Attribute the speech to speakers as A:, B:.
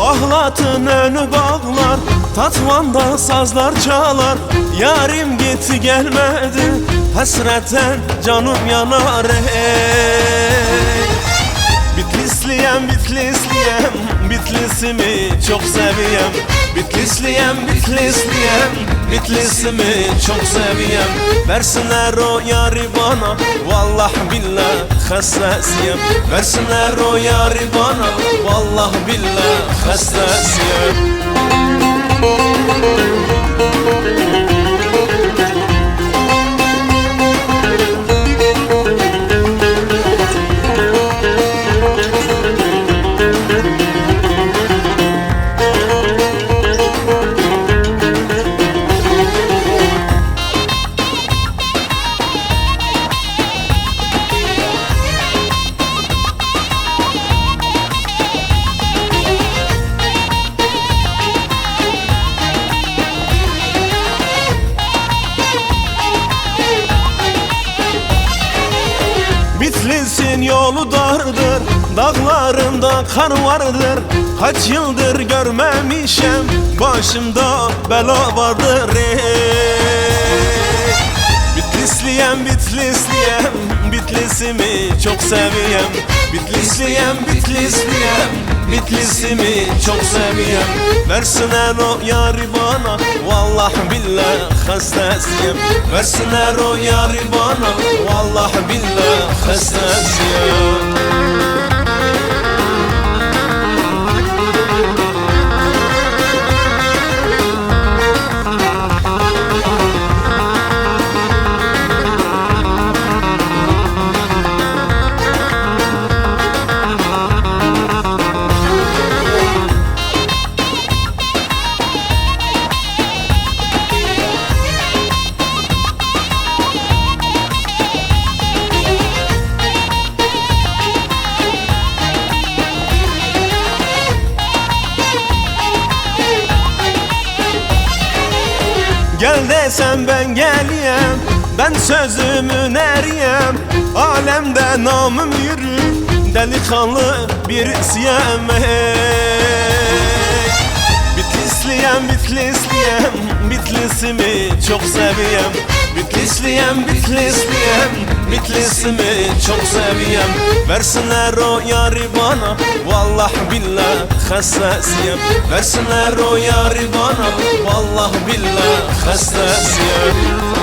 A: Ahlatın önü bağlar, Tatvanda sazlar çalar. Yarim gitti gelmedi, hasretten canım yanar ey. Bitlisliyem, Bitlisliyem, Bitlisimi çok seviyem. Bitlisliyem, Bitlisliyem, Bitlisimi çok seviyem. Versinler o yari bana, vallah billah hassasiyem. Versinler o yari bana, vallah billah hassasiyem. Bitlis'in yolu dardır, dağlarında kar vardır. Kaç yıldır görmemişem, başımda bela vardır ey. Bitlisliyem, Bitlisliyem, Bitlisimi çok seviyem. Bitlisliyem, Bitlisliyem, Bitlisimi çok seviyem. Versinler o yari bana, vallah billah hastasiyem. Versinler o yari bana, vallah billah hastasiyem. Gel desem ben geliyem, ben sözümün eriyem. Alemde namım yürür, delikanlı birisiyem hey. Bitlisliyem, Bitlisliyem, Bitlisimi çok seviyem. Bitlisliyem, Bitlisliyem, Bitlisimi çok seviyem. Versinler o yari bana, vallah billah hassasiyem. Versinler o yari bana, vallah billah hassasiyem.